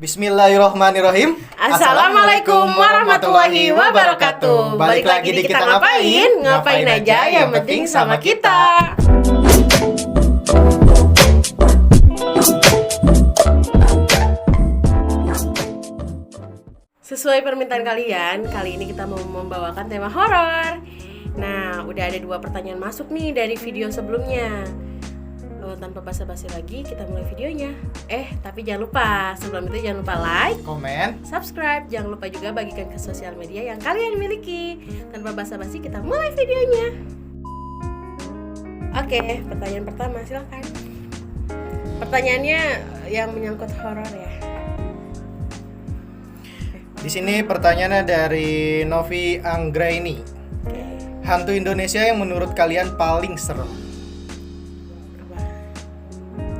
Bismillahirrohmanirrohim. Assalamualaikum warahmatullahi wabarakatuh. Balik lagi di Kita Ngapain? Ngapain aja yang penting sama kita. Sesuai permintaan kalian, kali ini kita mau membawakan tema horor. Nah, udah ada 2 pertanyaan masuk nih dari video sebelumnya. Tanpa basa-basi lagi, kita mulai videonya. Tapi jangan lupa, sebelum itu jangan lupa like, komen, subscribe. Jangan lupa juga bagikan ke sosial media yang kalian miliki. Tanpa basa-basi, kita mulai videonya. Oke, pertanyaan pertama, silakan. Pertanyaannya yang menyangkut horor ya. Di sini pertanyaannya dari Novi Anggraini. Hantu Indonesia yang menurut kalian paling serem?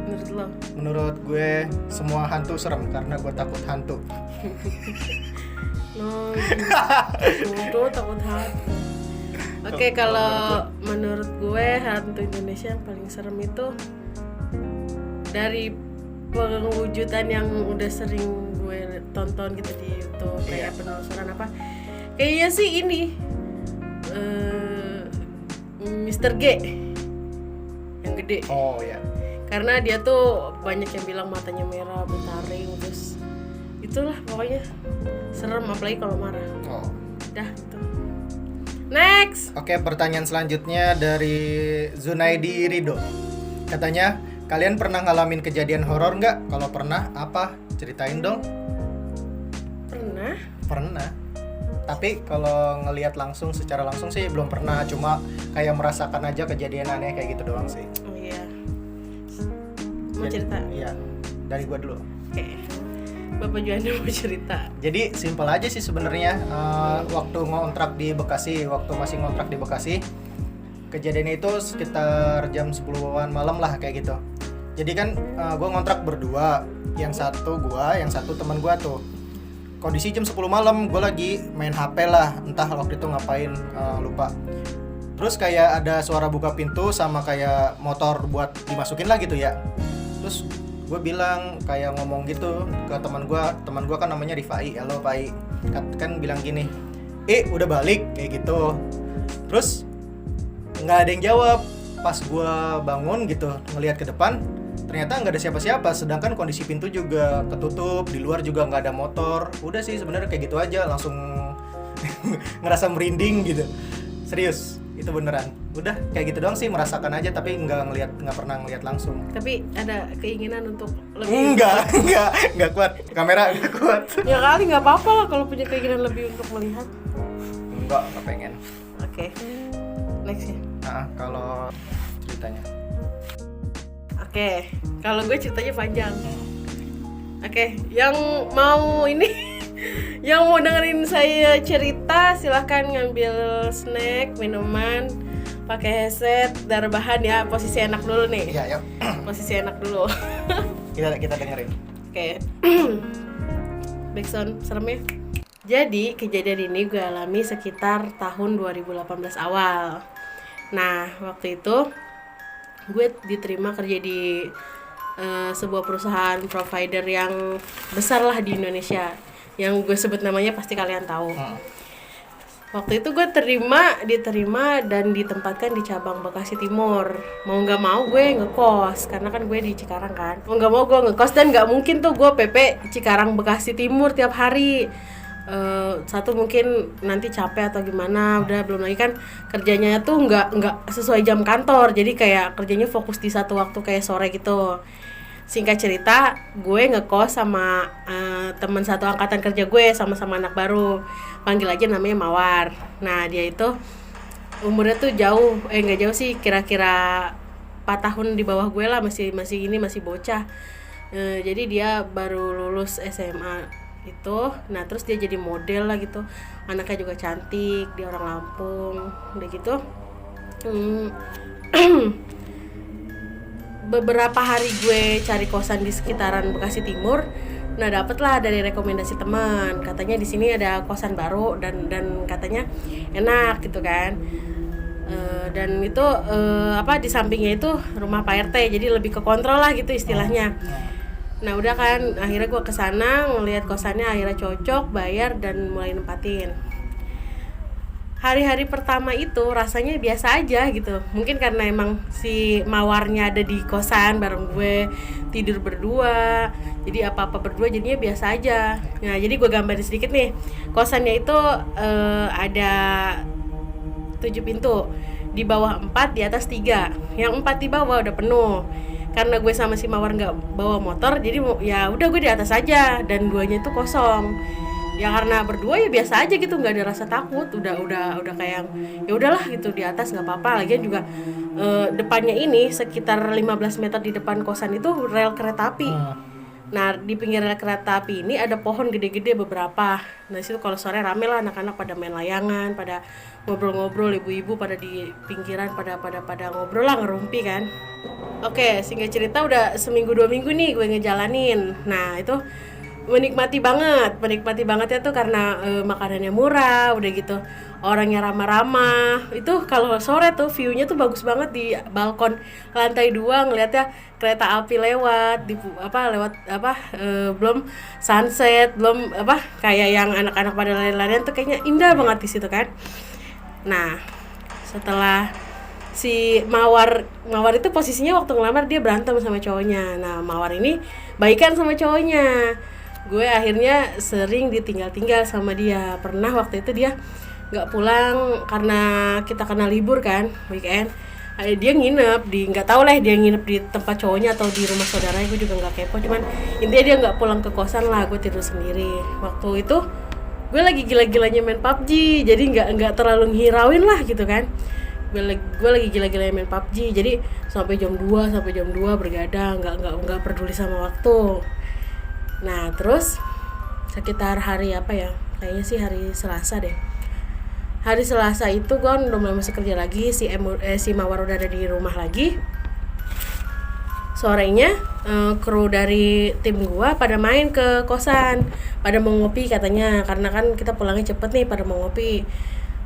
Menurut lo? Menurut gue semua hantu serem karena gue takut hantu. Takut hantu. Oke, kalau menurut gue hantu Indonesia yang paling serem itu dari pewujudan yang udah sering gue tonton gitu di YouTube, kayak penelusuran apa. Kayaknya sih ini Mr. G yang gede. Oh ya. Karena dia tuh banyak yang bilang matanya merah, bertaring, terus itulah pokoknya serem apalagi kalau marah. Oh. Dah gitu. Next. Oke, pertanyaan selanjutnya dari Zunaidi Rido. Katanya, kalian pernah ngalamin kejadian horor nggak? Kalau pernah, apa? Ceritain dong. Pernah. Pernah. Tapi kalau ngelihat langsung, secara langsung sih belum pernah. Cuma kayak merasakan aja kejadian aneh kayak gitu doang sih. Oh iya. Mau cerita? Iya, dari gua dulu. Oke. Bapak Juanda mau cerita. Jadi simpel aja sih sebenarnya. Waktu ngontrak di Bekasi, waktu masih ngontrak di Bekasi, kejadian itu sekitar jam 10-an malam lah kayak gitu. Jadi kan gua ngontrak berdua, yang satu gua, yang satu teman gua tuh. Kondisi jam 10 malam, gue lagi main HP lah, entah waktu itu ngapain, lupa. Terus kayak ada suara buka pintu sama kayak motor buat dimasukin lah gitu ya. Terus gue bilang kayak ngomong gitu ke teman gue kan namanya Rifai, halo Pai, kan bilang gini, udah balik kayak gitu. Terus nggak ada yang jawab. Pas gue bangun gitu ngelihat ke depan, ternyata nggak ada siapa-siapa, sedangkan kondisi pintu juga ketutup, di luar juga nggak ada motor. Udah sih sebenarnya kayak gitu aja, langsung ngerasa merinding gitu. Serius, itu beneran. Udah kayak gitu doang sih, merasakan aja tapi nggak pernah ngeliat langsung. Tapi ada keinginan untuk lebih? Nggak kuat, kamera nggak kuat. Ya kali nggak apa-apa lah kalau punya keinginan lebih untuk melihat. Nggak pengen. Oke. Next ya. Kalau ceritanya. Oke, kalau gue ceritanya panjang. Oke, yang mau ini, yang mau dengerin saya cerita silahkan ngambil snack, minuman, pakai headset, rebahan ya. Posisi enak dulu nih. Iya, yuk. Posisi enak dulu. kita dengerin. Oke. Backsound seremnya. Jadi kejadian ini gue alami sekitar tahun 2018 awal. Nah, waktu itu gue diterima kerja di sebuah perusahaan provider yang besar lah di Indonesia, yang gue sebut namanya pasti kalian tahu. Waktu itu gue diterima dan ditempatkan di cabang Bekasi Timur. Mau nggak mau gue ngekos karena kan gue di Cikarang kan. Mau nggak mau gue ngekos dan nggak mungkin tuh gue PP Cikarang Bekasi Timur tiap hari. Satu mungkin nanti capek atau gimana, udah belum lagi kan kerjanya tuh nggak sesuai jam kantor, jadi kayak kerjanya fokus di satu waktu kayak sore gitu. Singkat cerita, gue ngekos sama teman satu angkatan kerja gue, sama-sama anak baru, panggil aja namanya Mawar. Nah dia itu umurnya tuh jauh, nggak jauh sih, kira-kira 4 tahun di bawah gue lah, masih bocah. Jadi dia baru lulus SMA itu. Nah terus dia jadi model lah gitu, anaknya juga cantik, dia orang Lampung, udah gitu. Beberapa hari gue cari kosan di sekitaran Bekasi Timur. Nah dapet lah dari rekomendasi teman, katanya di sini ada kosan baru dan katanya enak gitu kan. Dan itu di sampingnya itu rumah Pak RT, jadi lebih ke kontrol lah gitu istilahnya. Nah udah kan, akhirnya gue kesana ngelihat kosannya, akhirnya cocok, bayar dan mulai nempatin. Hari-hari pertama itu rasanya biasa aja gitu. Mungkin karena emang si mawarnya ada di kosan bareng gue, tidur berdua, jadi apa-apa berdua jadinya biasa aja. Nah jadi gue gambarin sedikit nih, kosannya itu ada 7 pintu, di bawah 4, di atas 3. Yang 4 di bawah udah penuh. Karena gue sama si mawar nggak bawa motor, jadi ya udah gue di atas aja, dan duanya itu kosong. Ya karena berdua ya biasa aja gitu, nggak ada rasa takut, udah kayak ya udahlah gitu, di atas nggak apa-apa. Lagian juga depannya ini sekitar 15 meter di depan kosan itu rel kereta api. Nah di pinggir rel kereta api ini ada pohon gede-gede beberapa. Nah situ kalau sore rame lah, anak-anak pada main layangan, pada ngobrol-ngobrol, ibu-ibu pada di pinggiran pada ngobrol lah, ngerumpi kan. Oke, singkat cerita udah seminggu 2 minggu nih gue ngejalanin. Nah itu menikmati banget ya tuh, karena makanannya murah, udah gitu orangnya ramah-ramah. Itu kalau sore tuh view-nya tuh bagus banget di balkon lantai 2, ngeliatnya kereta api lewat belum sunset, belum kayak yang anak-anak pada lari-larian tuh, kayaknya indah banget di situ kan. Nah setelah si Mawar itu posisinya waktu ngelamar dia berantem sama cowoknya. Nah Mawar ini baikan sama cowoknya. Gue akhirnya sering ditinggal-tinggal sama dia. Pernah waktu itu dia nggak pulang karena kita kena libur kan, weekend. Dia nginep di, nggak tahu lah dia nginep di tempat cowoknya atau di rumah saudaranya, gue juga nggak kepo. Cuman intinya dia nggak pulang ke kosan lah, gue tidur sendiri. Waktu itu gue lagi gila-gilanya main PUBG, jadi nggak terlalu ngirauin lah gitu kan. Gue lagi gila-gilanya main PUBG, jadi sampai jam 2 bergadang, nggak peduli sama waktu. Nah terus sekitar hari apa ya, kayaknya sih hari Selasa deh. Hari Selasa itu gue udah mulai masuk kerja lagi, si Mawar udah ada di rumah lagi. Sorenya kru dari tim gue pada main ke kosan, pada mau ngopi katanya, karena kan kita pulangnya cepet nih, pada mau ngopi.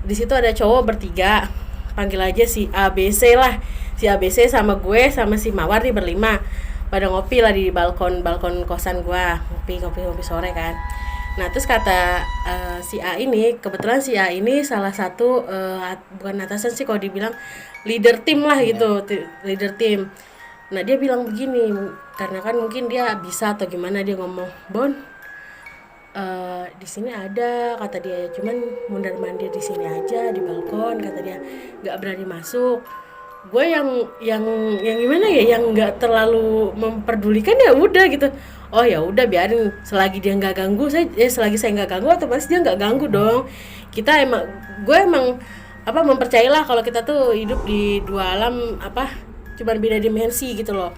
Di situ ada cowok bertiga, panggil aja si ABC lah. Si ABC sama gue sama si Mawar nih berlima pada ngopi lah di balkon kosan gua, ngopi sore kan. Nah terus kata si A ini, kebetulan si A ini salah satu bukan atasan sih kalau dibilang, leader tim lah gitu, leader tim. Nah dia bilang begini, karena kan mungkin dia bisa atau gimana, dia ngomong, Bon, di sini ada, kata dia, cuman mundar mandir di sini aja di balkon, kata dia, nggak berani masuk. Gue yang gimana ya, yang nggak terlalu memperdulikan, ya udah gitu, oh ya udah biarin, selagi dia nggak ganggu selagi saya nggak ganggu, otomatis dia nggak ganggu dong. Gue emang mempercayalah kalau kita tuh hidup di dua alam, cuman beda dimensi gitu loh.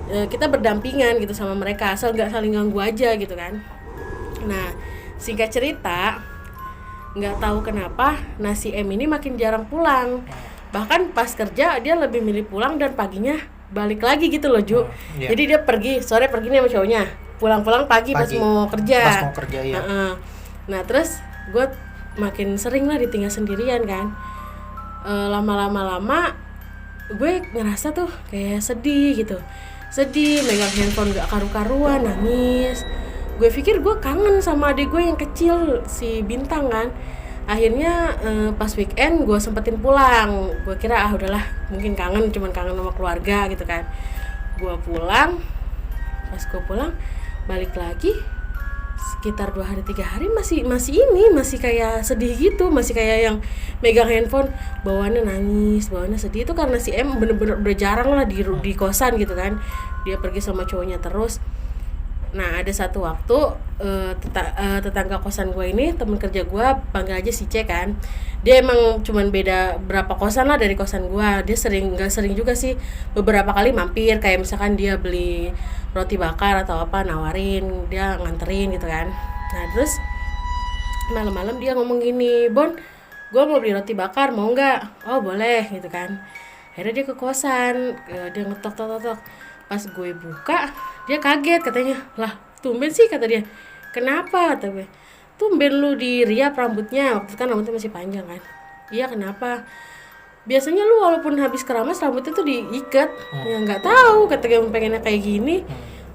Kita berdampingan gitu sama mereka, asal nggak saling ganggu aja gitu kan. Nah singkat cerita, nggak tahu kenapa si M ini makin jarang pulang. Bahkan pas kerja dia lebih milih pulang dan paginya balik lagi gitu loh, Ju. Iya. Jadi dia sore pergi nih sama cowoknya, pulang pagi pas mau kerja. Ya. Nah terus gue makin sering lah ditinggal sendirian kan. Lama-lama gue ngerasa tuh kayak sedih, megang handphone gak karu-karuan, nangis. Gue pikir gue kangen sama adik gue yang kecil, si Bintang kan. Akhirnya pas weekend gue sempetin pulang. Gue kira udahlah, mungkin cuman kangen sama keluarga gitu kan. Gue pulang, pas gue pulang balik lagi sekitar 2 hari 3 hari masih kayak sedih gitu, masih kayak yang megang handphone bawaannya nangis, bawaannya sedih. Itu karena si M bener-bener udah jarang lah di kosan gitu kan, dia pergi sama cowoknya terus. Nah ada satu waktu tetangga kosan gue ini, temen kerja gue, panggil aja si C kan. Dia emang cuman beda berapa kosan lah dari kosan gue. Dia gak sering juga sih, beberapa kali mampir, kayak misalkan dia beli roti bakar atau apa, nawarin, dia nganterin gitu kan. Nah terus malam-malam dia ngomong gini, Bon, gue mau beli roti bakar, mau nggak? Oh boleh gitu kan. Akhirnya dia ke kosan, dia ngetok. Pas gue buka, dia kaget, katanya, lah tumben sih, kata dia. Kenapa? Kata gue, tumben lu diriap rambutnya. Waktu itu kan rambutnya masih panjang kan. Iya kenapa? Biasanya lu walaupun habis keramas rambutnya tuh diikat. Ya nggak tahu, kata gue, pengennya kayak gini.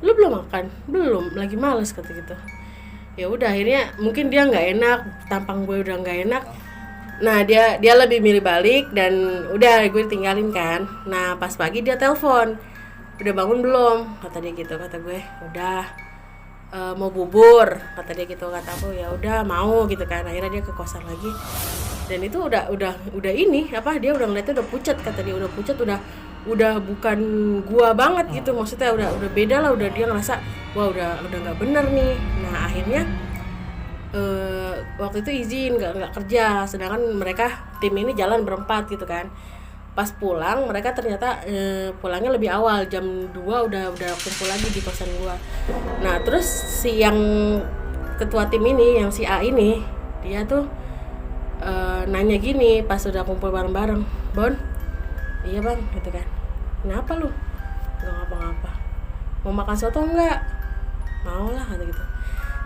lu belum makan? Belum, lagi males kata gitu. Ya udah akhirnya mungkin dia nggak enak, tampang gue udah nggak enak. Nah dia lebih milih balik dan udah gue tinggalin kan. Nah pas pagi dia telepon, udah bangun belum? Kata dia gitu, kata gue udah. Mau bubur kata dia gitu, kata aku ya udah mau gitu kan. Akhirnya dia ke kosan lagi dan itu udah ini apa, dia udah ngeliatnya udah pucat, kata dia udah pucat, udah bukan gua banget gitu, maksudnya udah beda lah, udah dia ngerasa wah udah nggak bener nih. Nah akhirnya waktu itu izin nggak kerja, sedangkan mereka tim ini jalan berempat gitu kan. Pas pulang mereka ternyata pulangnya lebih awal, jam 2 udah kumpul lagi di kosan gua. Nah terus si yang ketua tim ini, yang si A ini, dia tuh nanya gini pas udah kumpul bareng-bareng, Bon, iya bang gitu kan, kenapa lu? Nggak ngapa-ngapa, mau makan soto nggak? Mau lah kata gitu.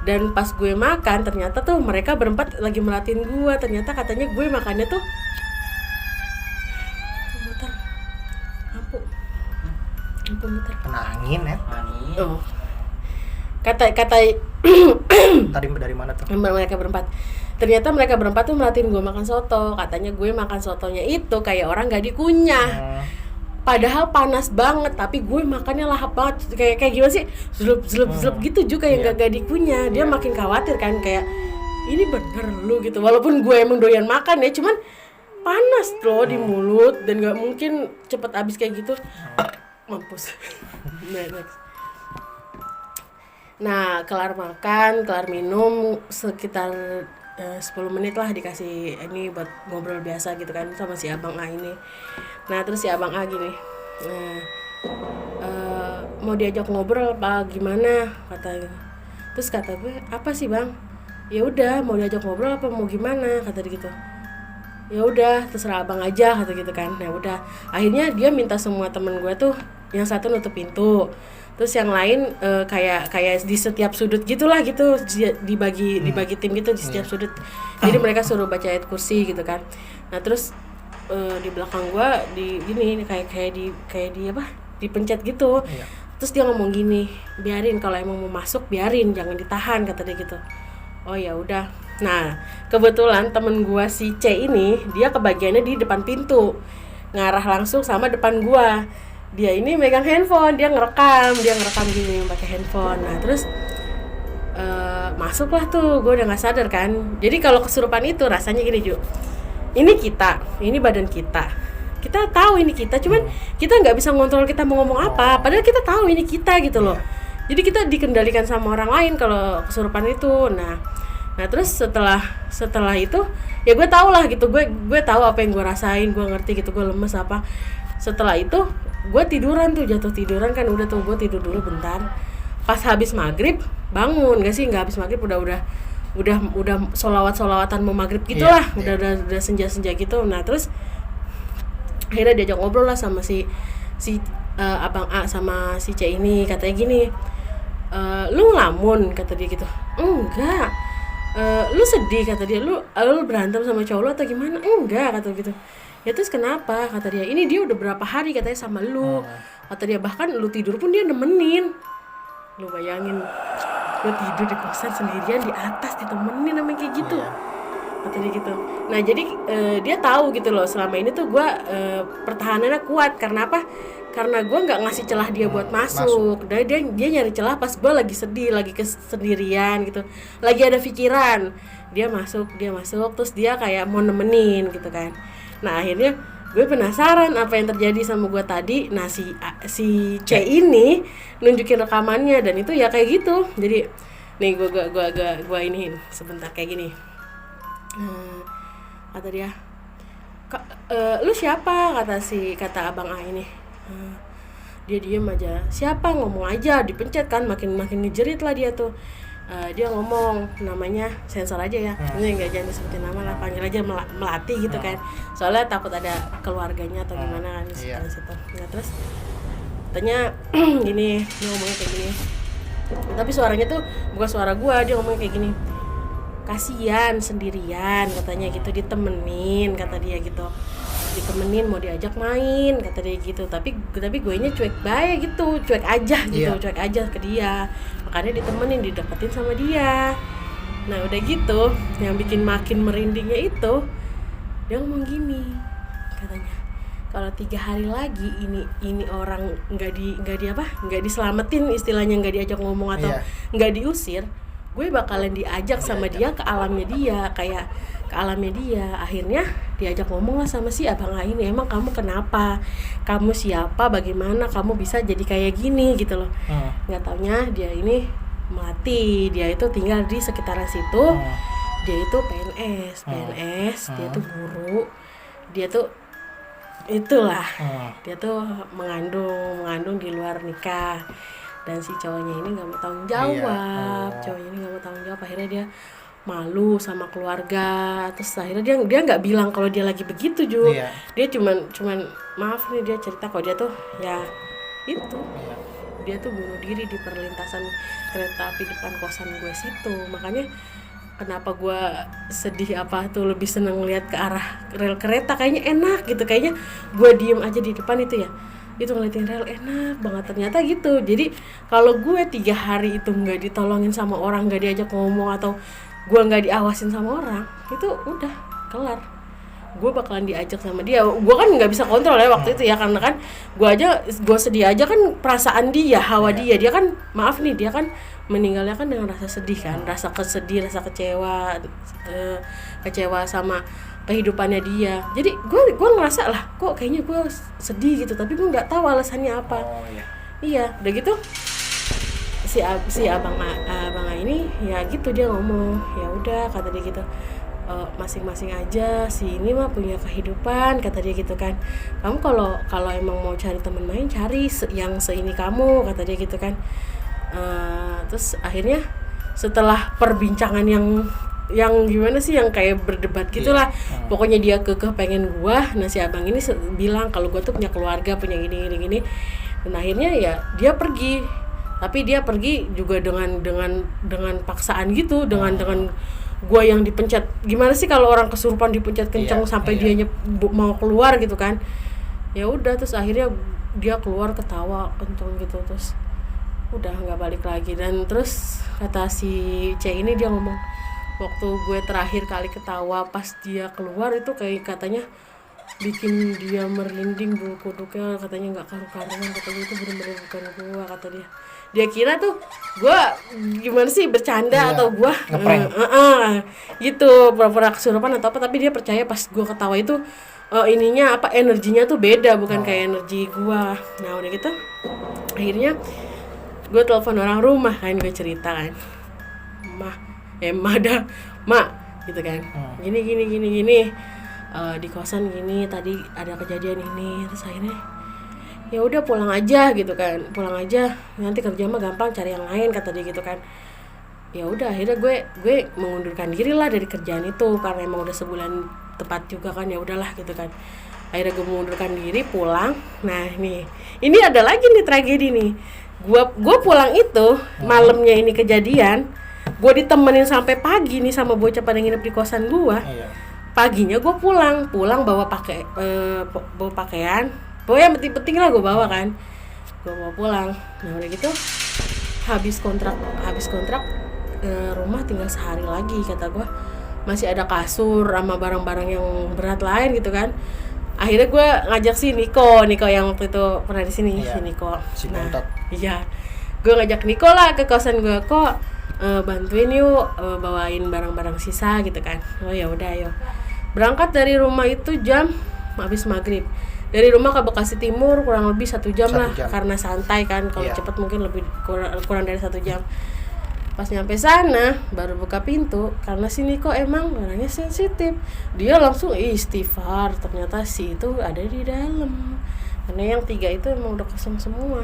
Dan pas gue makan ternyata tuh mereka berempat lagi merhatiin gue, ternyata katanya gue makannya tuh muter. Kena angin ya. Oh. Kata Tadi dari mana tuh? mereka berempat. Ternyata mereka berempat tuh merhatiin gue makan soto. Katanya gue makan sotonya itu kayak orang gak dikunyah. Padahal panas banget, tapi gue makannya lahap banget. Kayak gimana sih? Zlup gitu juga yang gak dikunyah. Dia makin khawatir kan, kayak ini bener lu gitu. Walaupun gue emang doyan makan ya, cuman panas loh di mulut dan gak mungkin cepet habis kayak gitu. Mampus. Nah, kelar makan, kelar minum sekitar 10 menit lah dikasih ini buat ngobrol biasa gitu kan sama si Abang A ini. Nah, terus si Abang A gini, mau diajak ngobrol apa gimana katanya. Terus kata gue, apa sih bang? Ya udah, mau diajak ngobrol apa mau gimana, kata dia gitu. Ya udah terserah abang aja kata gitu kan. Nah udah akhirnya dia minta semua temen gue tuh, yang satu nutup pintu, terus yang lain kayak di setiap sudut gitulah gitu, dibagi tim gitu di setiap sudut. Jadi mereka suruh baca ayat kursi gitu kan. Nah terus di belakang gue di gini kayak di apa, dipencet gitu. Terus dia ngomong gini, biarin kalau emang mau masuk biarin, jangan ditahan kata dia gitu. Oh ya udah. Nah kebetulan temen gua si C ini dia kebagiannya di depan pintu, ngarah langsung sama depan gua. Dia ini megang handphone, dia ngerekam gini pakai handphone. Nah terus masuklah tuh, gua udah nggak sadar kan. Jadi kalau kesurupan itu rasanya gini Ju, ini badan kita tahu ini kita, cuman kita nggak bisa ngontrol kita mau ngomong apa, padahal kita tahu ini kita gitu loh. Jadi kita dikendalikan sama orang lain kalau kesurupan itu. Nah terus setelah itu ya gue tau lah gitu, gue tahu apa yang gue rasain, gue ngerti gitu, gue lemes apa. Setelah itu gue tiduran tuh, jatuh tiduran kan, udah tuh gue tidur dulu bentar. Pas habis maghrib bangun, nggak habis maghrib udah solawatan mau maghrib gitulah, udah senja gitu. Nah terus akhirnya diajak ngobrol lah sama si Abang A sama si C ini, katanya gini, lu ngelamun kata dia gitu. Enggak. Lu sedih kata dia, lu berantem sama cowok lu atau gimana? Enggak kata gitu. Ya terus kenapa kata dia, ini dia udah berapa hari katanya sama lu, kata dia, bahkan lu tidur pun dia nemenin. Lu bayangin, lu tidur di kosan sendirian di atas ditemenin namanya kayak gitu, kata dia gitu. Nah jadi dia tahu gitu loh, selama ini tuh gue pertahanannya kuat. Karena apa? Karena gue nggak ngasih celah dia buat masuk. Dan dia nyari celah pas gue lagi sedih, lagi kesendirian gitu, lagi ada pikiran. Dia masuk terus dia kayak mau nemenin gitu kan. Nah akhirnya gue penasaran apa yang terjadi sama gue tadi. Nah si C ini nunjukin rekamannya dan itu ya kayak gitu. Jadi nih gue iniin sebentar kayak gini. Kata dia, lu siapa? Kata Abang A ini. Dia diem aja, siapa, ngomong aja, dipencet kan, makin ngejerit lah dia tuh. Dia ngomong namanya, sensor aja ya, ini nggak jangan disebutin nama lah, panggil aja Melati gitu kan, soalnya takut ada keluarganya atau gimana kan di situ. Nah terus tanya gini, dia ngomongnya kayak gini, tapi suaranya tuh bukan suara gua. Dia ngomongnya kayak gini, kasian sendirian katanya gitu, ditemenin kata dia gitu. ditemenin, mau diajak main, kata dia gitu. Tapi gue nya cuek baik gitu, cuek aja gitu, cuek aja ke dia. Makanya ditemenin, dideketin sama dia. Nah udah gitu, yang bikin makin merindingnya itu, dia ngomong gini, katanya, kalau 3 hari lagi ini orang nggak diselamatin, istilahnya nggak diajak ngomong atau nggak diusir, gue bakalan diajak sama dia ke alamnya dia, kayak ke alamnya dia. Akhirnya diajak ngomong lah sama si abang A ini, emang kamu kenapa, kamu siapa, bagaimana kamu bisa jadi kayak gini gitu loh. Nggak taunya dia ini mati, dia itu tinggal di sekitaran situ. Dia itu PNS, dia tuh guru, dia tuh itulah, dia tuh mengandung di luar nikah, dan si cowoknya ini nggak mau tanggung jawab. Cowoknya ini nggak mau tanggung jawab, akhirnya dia malu sama keluarga. Terus akhirnya dia nggak bilang kalau dia lagi begitu juga. Dia cuman maaf nih, dia cerita kalau dia tuh ya itu, dia tuh bunuh diri di perlintasan kereta api depan kosan gue situ. Makanya kenapa gue sedih apa tuh, lebih seneng lihat ke arah rel kereta, kayaknya enak gitu, kayaknya gue diem aja di depan itu ya, itu ngeliatin rel enak banget ternyata gitu. Jadi kalau gue 3 hari itu nggak ditolongin sama orang, nggak diajak ngomong, atau gue nggak diawasin sama orang, itu udah kelar, gue bakalan diajak sama dia. Gue kan nggak bisa kontrol ya waktu itu ya, karena kan gue sedih aja kan, perasaan dia, hawa dia kan, maaf nih, dia kan meninggalnya kan dengan rasa sedih kan, rasa kesedih, rasa kecewa sama kehidupannya dia. Jadi gue ngerasa lah, kok kayaknya gue sedih gitu, tapi gue nggak tahu alasannya apa. Iya, udah gitu si abang A ini ya gitu, dia ngomong, ya udah kata dia gitu, masing-masing aja, si ini mah punya kehidupan, kata dia gitu kan. Kamu kalau emang mau cari teman main, cari yang seini kamu, kata dia gitu kan. Terus akhirnya setelah perbincangan yang gimana sih, yang kayak berdebat gitulah, pokoknya dia kekeh pengen gua. Nah si abang ini bilang kalau gua tuh punya keluarga, punya gini. Dan akhirnya ya dia pergi, tapi dia pergi juga dengan paksaan gitu, dengan gua yang dipencet. Gimana sih kalau orang kesurupan dipencet kencang sampai dia mau keluar gitu kan. Ya udah, terus akhirnya dia keluar ketawa kencang gitu, terus udah nggak balik lagi. Dan terus kata si C ini, dia ngomong, waktu gue terakhir kali ketawa pas dia keluar itu kayak katanya bikin dia merinding bulu kuduknya, katanya nggak karu-karuan, katanya itu bener-bener bukan gue, kata dia kira tuh gue gimana sih, bercanda atau gue gitu, pura-pura kesurupan atau apa. Tapi dia percaya pas gue ketawa itu ininya apa, energinya tuh beda, bukan kayak energi gue. Nah udah gitu akhirnya gue telepon orang rumah kan, gue cerita kan, mak gitu kan, gini di kosan gini, tadi ada kejadian ini. Terus akhirnya ya udah pulang aja gitu kan, nanti kerja mah gampang, cari yang lain, kata dia gitu kan. Ya udah, akhirnya gue mengundurkan diri lah dari kerjaan itu, karena emang udah sebulan tepat juga kan. Ya udahlah gitu kan, akhirnya gue mengundurkan diri, pulang. Nah ini ada lagi nih tragedi nih. Gue pulang itu malamnya ini kejadian, gue ditemenin sampai pagi nih sama bocah pada nginep di kosan gue. Paginya gue pulang bawa pakaian, pokoknya penting lah gue bawa kan, gue bawa pulang. Nah udah gitu habis kontrak rumah tinggal sehari lagi, kata gue masih ada kasur sama barang-barang yang berat lain gitu kan. Akhirnya gue ngajak si Niko yang waktu itu pernah di sini, si Niko. Iya, gue ngajak Niko lah ke kosan gue, kok bantuin yuk bawain barang-barang sisa gitu kan. Oh ya udah, ayo. Berangkat dari rumah itu jam habis maghrib. Dari rumah ke Bekasi Timur kurang lebih 1 jam lah, karena santai kan. Kalau cepet mungkin lebih kurang dari 1 jam. Pas nyampe sana baru buka pintu, karena si Niko emang orangnya sensitif, dia langsung istighfar. Ternyata si itu ada di dalam, karena yang 3 itu emang udah kosong semua.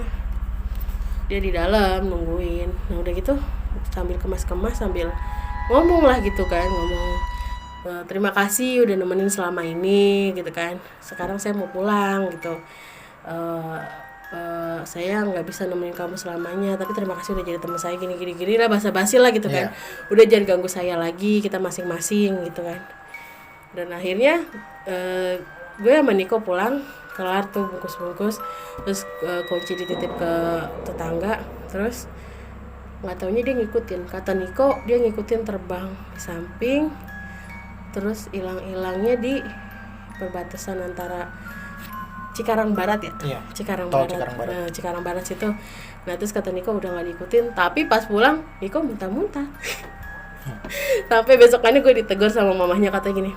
Dia di dalam nungguin. Nah udah gitu sambil kemas-kemas, sambil ngomong lah gitu kan, terima kasih udah nemenin selama ini gitu kan, sekarang saya mau pulang gitu. Saya nggak bisa nemenin kamu selamanya, tapi terima kasih udah jadi teman saya, gini lah, basa-basi lah gitu kan. Udah jangan ganggu saya lagi, kita masing-masing gitu kan. Dan akhirnya gue sama Niko pulang, kelar tuh bungkus-bungkus, terus kunci dititip ke tetangga, terus nggak taunya dia ngikutin, kata Niko dia ngikutin terbang di samping, terus hilang-hilangnya di perbatasan antara Cikarang Barat ya, Iya, Cikarang tol Barat, Cikarang Barat. Cikarang Barat situ. Nah terus kata Niko udah nggak diikutin, tapi pas pulang Niko muntah-muntah. Sampai besokannya gue ditegur sama mamahnya, kata gini,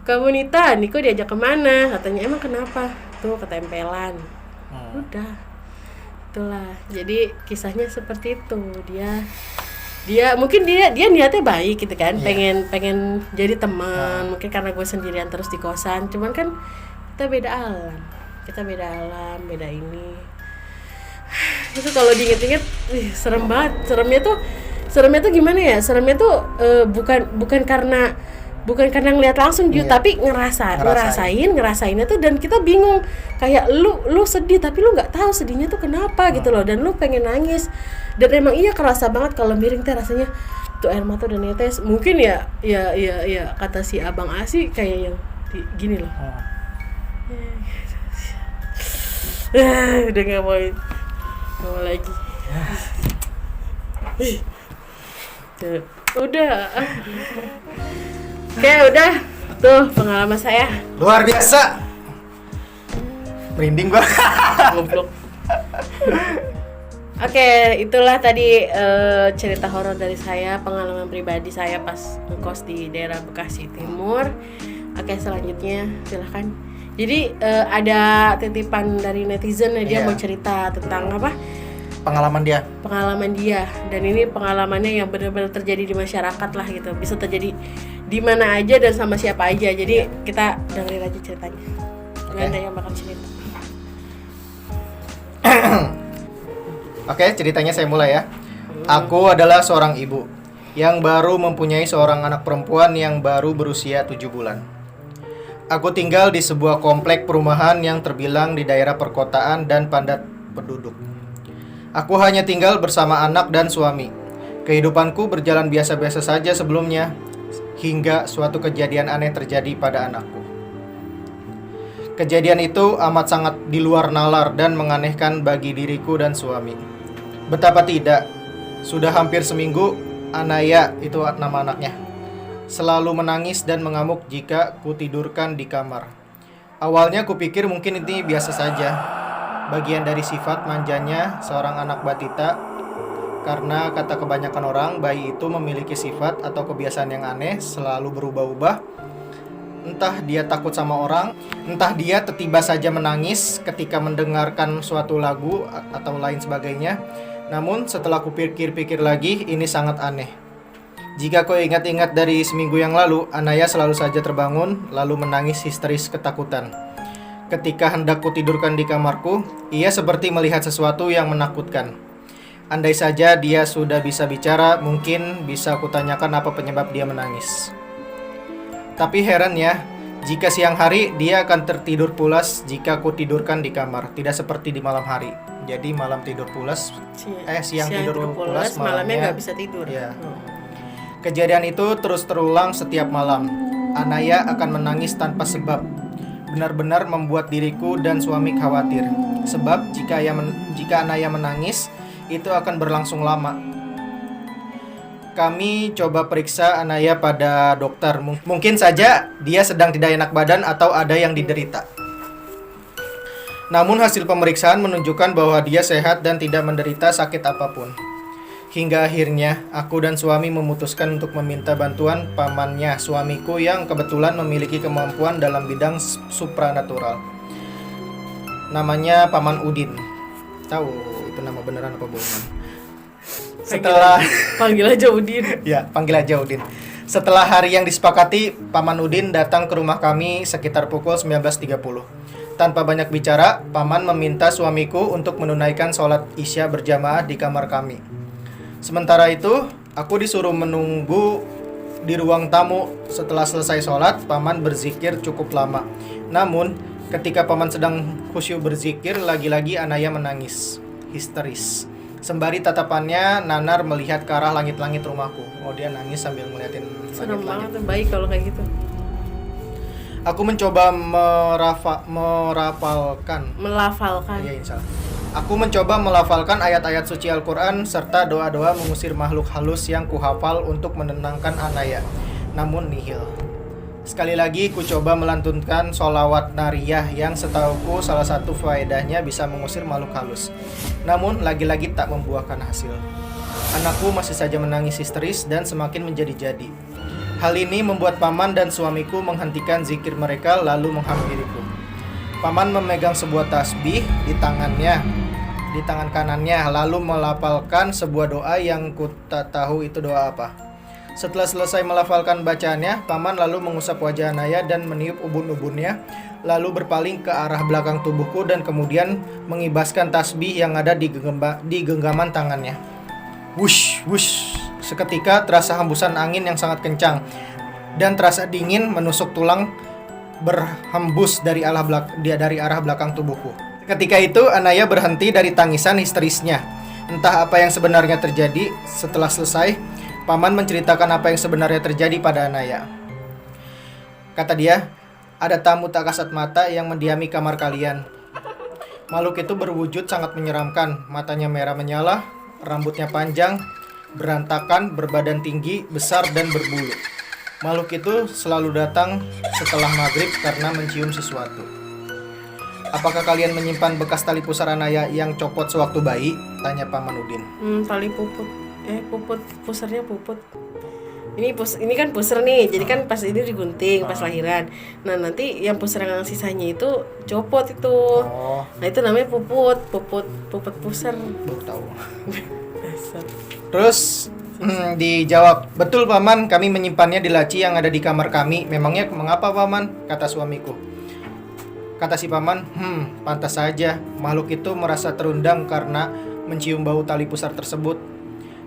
kamu Nita, Niko diajak kemana? Katanya emang kenapa? Tuh ketempelan. Udah, itulah. Jadi kisahnya seperti itu. Dia mungkin dia niatnya baik gitu kan, pengen jadi teman. Mungkin karena gue sendirian terus di kosan. Cuman kan kita beda alam, beda ini. Itu kalau diinget-inget, serem banget. Seremnya tuh gimana ya? Seremnya tuh bukan karena ngeliat langsung gitu, tapi ngerasainnya tuh, dan kita bingung, kayak lu sedih tapi lu nggak tahu sedihnya tuh kenapa gitu loh, dan lu pengen nangis, dan emang iya kerasa banget kalau miring teh rasanya tuh air mata udah netes. Mungkin ya kata si Abang Asi kayak yang gini loh. Udah nggak mau lagi. Udah. Oke, udah. Tuh pengalaman saya. Luar biasa. Merinding gua. Goblok. Oke, itulah tadi cerita horor dari saya, pengalaman pribadi saya pas ngekos di daerah Bekasi Timur. Oke, selanjutnya silahkan. Jadi ada titipan dari netizen, dia mau cerita tentang apa? Pengalaman dia, dan ini pengalamannya yang benar-benar terjadi di masyarakat lah gitu. Bisa terjadi di mana aja dan sama siapa aja. Jadi kita dengerin aja ceritanya. Ganda yang bakal cerita. Oke, ceritanya saya mulai ya. Aku adalah seorang ibu yang baru mempunyai seorang anak perempuan yang baru berusia 7 bulan. Aku tinggal di sebuah komplek perumahan yang terbilang di daerah perkotaan dan padat penduduk. Aku hanya tinggal bersama anak dan suami. Kehidupanku berjalan biasa-biasa saja sebelumnya, hingga suatu kejadian aneh terjadi pada anakku. Kejadian itu amat sangat di luar nalar dan menganehkan bagi diriku dan suami. Betapa tidak, sudah hampir seminggu Anaya, itu nama anaknya, selalu menangis dan mengamuk jika kutidurkan di kamar. Awalnya kupikir mungkin ini biasa saja, bagian dari sifat manjanya seorang anak batita, karena kata kebanyakan orang, bayi itu memiliki sifat atau kebiasaan yang aneh, selalu berubah-ubah. Entah dia takut sama orang, entah dia tiba-tiba saja menangis ketika mendengarkan suatu lagu atau lain sebagainya. Namun setelah kupikir-pikir lagi, ini sangat aneh. Jika kau ingat-ingat dari seminggu yang lalu, Anaya selalu saja terbangun lalu menangis histeris ketakutan. Ketika hendak kutidurkan di kamarku, ia seperti melihat sesuatu yang menakutkan. Andai saja dia sudah bisa bicara, mungkin bisa kutanyakan apa penyebab dia menangis. Tapi heran ya, jika siang hari dia akan tertidur pulas jika kutidurkan di kamar, tidak seperti di malam hari. Jadi malam tidur pulas, siang tidur pulas, malamnya nggak bisa tidur. Ya. Kejadian itu terus terulang setiap malam. Anaya akan menangis tanpa sebab. Benar-benar membuat diriku dan suami khawatir. Sebab jika Anaya menangis, itu akan berlangsung lama. Kami coba periksa Anaya pada dokter. Mungkin saja dia sedang tidak enak badan atau ada yang diderita. Namun hasil pemeriksaan menunjukkan bahwa dia sehat dan tidak menderita sakit apapun. Hingga akhirnya aku dan suami memutuskan untuk meminta bantuan pamannya, suamiku yang kebetulan memiliki kemampuan dalam bidang supranatural. Namanya Paman Udin. Tahu itu nama beneran apa bohongan? Panggil aja Udin. Ya, panggil aja Udin. Setelah hari yang disepakati, Paman Udin datang ke rumah kami sekitar pukul 19.30. Tanpa banyak bicara, Paman meminta suamiku untuk menunaikan sholat Isya berjamaah di kamar kami. Sementara itu, aku disuruh menunggu di ruang tamu. Setelah selesai sholat, Paman berzikir cukup lama. Namun, ketika Paman sedang khusyuk berzikir, lagi-lagi Anaya menangis histeris. Sembari tatapannya nanar melihat ke arah langit-langit rumahku. Oh, dia nangis sambil ngeliatin Serem langit-langit. banget, baik kalau kayak gitu. Aku mencoba melafalkan. Iya, insya Allah. Aku mencoba melafalkan ayat-ayat suci Al-Quran serta doa-doa mengusir makhluk halus yang kuhafal untuk menenangkan Anaya. Namun nihil. Sekali lagi ku coba melantunkan sholawat nariyah yang setauku salah satu faedahnya bisa mengusir makhluk halus. Namun lagi-lagi tak membuahkan hasil. Anakku masih saja menangis histeris dan semakin menjadi-jadi. Hal ini membuat paman dan suamiku menghentikan zikir mereka lalu menghampiriku. Paman memegang sebuah tasbih di tangan kanannya, lalu melafalkan sebuah doa yang ku tak tahu itu doa apa. Setelah selesai melafalkan bacaannya, paman lalu mengusap wajah Anaya dan meniup ubun-ubunnya, lalu berpaling ke arah belakang tubuhku dan kemudian mengibaskan tasbih yang ada di genggaman tangannya. Wush, wush. Seketika terasa hembusan angin yang sangat kencang dan terasa dingin menusuk tulang berhembus dari arah belakang tubuhku. Ketika itu Anaya berhenti dari tangisan histerisnya. Entah apa yang sebenarnya terjadi. Setelah selesai, paman menceritakan apa yang sebenarnya terjadi pada Anaya. Kata dia, ada tamu tak kasat mata yang mendiami kamar kalian. Makhluk itu berwujud sangat menyeramkan. Matanya merah menyala, rambutnya panjang, berantakan, berbadan tinggi, besar dan berbulu. Makhluk itu selalu datang setelah maghrib karena mencium sesuatu. Apakah kalian menyimpan bekas tali pusar Anaya yang copot sewaktu bayi? Tanya Paman Udin. Tali puput. Pusarnya puput. Ini kan pusar nih, jadi kan pas ini digunting pas lahiran. Nah nanti yang pusar yang sisanya itu copot itu. Nah itu namanya puput pusar. Baru tahu. Terus dijawab, betul Paman, kami menyimpannya di laci yang ada di kamar kami. Memangnya mengapa Paman? Kata suamiku. Kata si Paman, pantas saja makhluk itu merasa terundang karena mencium bau tali pusar tersebut.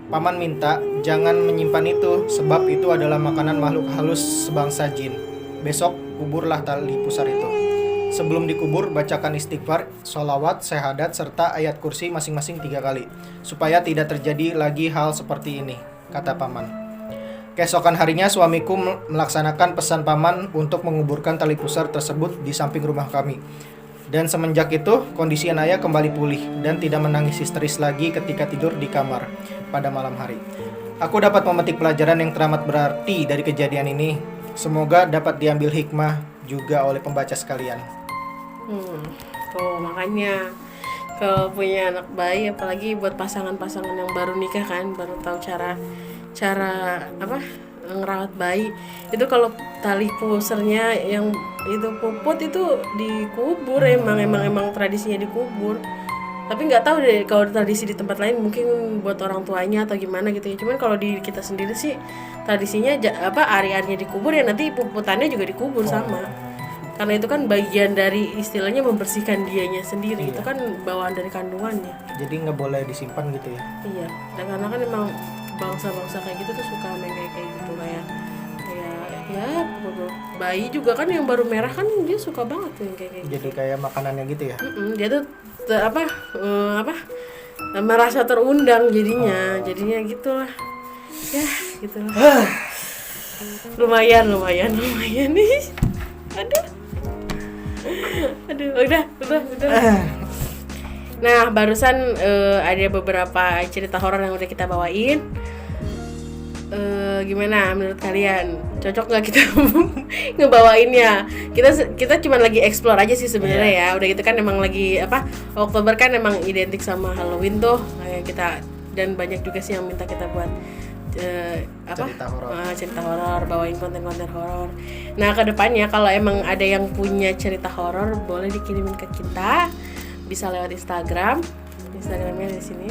Paman minta jangan menyimpan itu, sebab itu adalah makanan makhluk halus sebangsa jin. Besok kuburlah tali pusar itu. Sebelum dikubur, bacakan istighfar, sholawat, syahadat, serta ayat kursi masing-masing 3 kali, supaya tidak terjadi lagi hal seperti ini, kata Paman. Keesokan harinya suamiku melaksanakan pesan Paman untuk menguburkan tali pusar tersebut di samping rumah kami. Dan semenjak itu, kondisi Anaya kembali pulih dan tidak menangis histeris lagi ketika tidur di kamar pada malam hari. Aku dapat memetik pelajaran yang teramat berarti dari kejadian ini. Semoga dapat diambil hikmah juga oleh pembaca sekalian. Tuh makanya kalau punya anak bayi, apalagi buat pasangan-pasangan yang baru nikah kan, baru tahu cara ngerawat bayi, itu kalau tali pusarnya yang itu puput itu dikubur, emang tradisinya dikubur. Tapi nggak tahu deh kalau tradisi di tempat lain, mungkin buat orang tuanya atau gimana gitu ya. Cuman kalau di kita sendiri sih tradisinya ari-arinya dikubur, ya nanti puputannya juga dikubur sama. Karena itu kan bagian dari istilahnya membersihkan dianya sendiri. Itu kan bawaan dari kandungannya. Jadi nggak boleh disimpan gitu ya? Iya. Dan karena kan emang bangsa-bangsa kayak gitu tuh suka main kayak gitu, kayak ya bayi juga kan yang baru merah kan dia suka banget tuh yang kayak gitu. Jadi kayak makanannya gitu ya? Dia tuh merasa terundang jadinya gitulah ya gitulah. lumayan nih. Aduh udah. Nah barusan ada beberapa cerita horor yang udah kita bawain. Gimana menurut kalian, cocok nggak kita ngebawainnya? Kita cuma lagi explore aja sih sebenarnya ya. Udah gitu kan emang lagi Oktober kan emang identik sama Halloween tuh kayak kita, dan banyak juga sih yang minta kita buat cerita horor, bawain konten-konten horor. Nah kedepannya kalau emang ada yang punya cerita horor boleh dikirimin ke kita, bisa lewat Instagramnya di sini,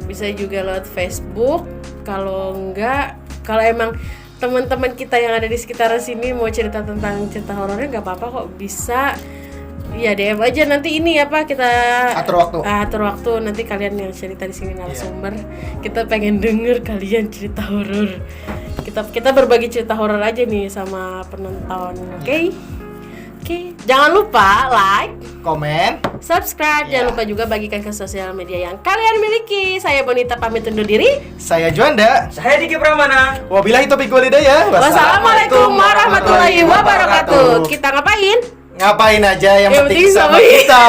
bisa juga lewat Facebook. Kalau emang teman-teman kita yang ada di sekitaran sini mau cerita tentang cerita horornya, nggak apa-apa kok, bisa ya DM aja. Nanti ini kita atur waktu nanti kalian yang cerita di sini narasumber. Kita pengen denger kalian cerita horor. Kita berbagi cerita horor aja nih sama penonton, oke? Oke, jangan lupa like, komen. subscribe, Ya. jangan lupa juga bagikan ke sosial media yang kalian miliki. Saya Bonita pamit undur diri. Saya Juanda. Saya Diki Pramana. Wabillahi taufiq walhidayah. Wassalamualaikum warahmatullahi wabarakatuh. Kita ngapain? Ngapain aja yang Yang penting penting sama sama kita.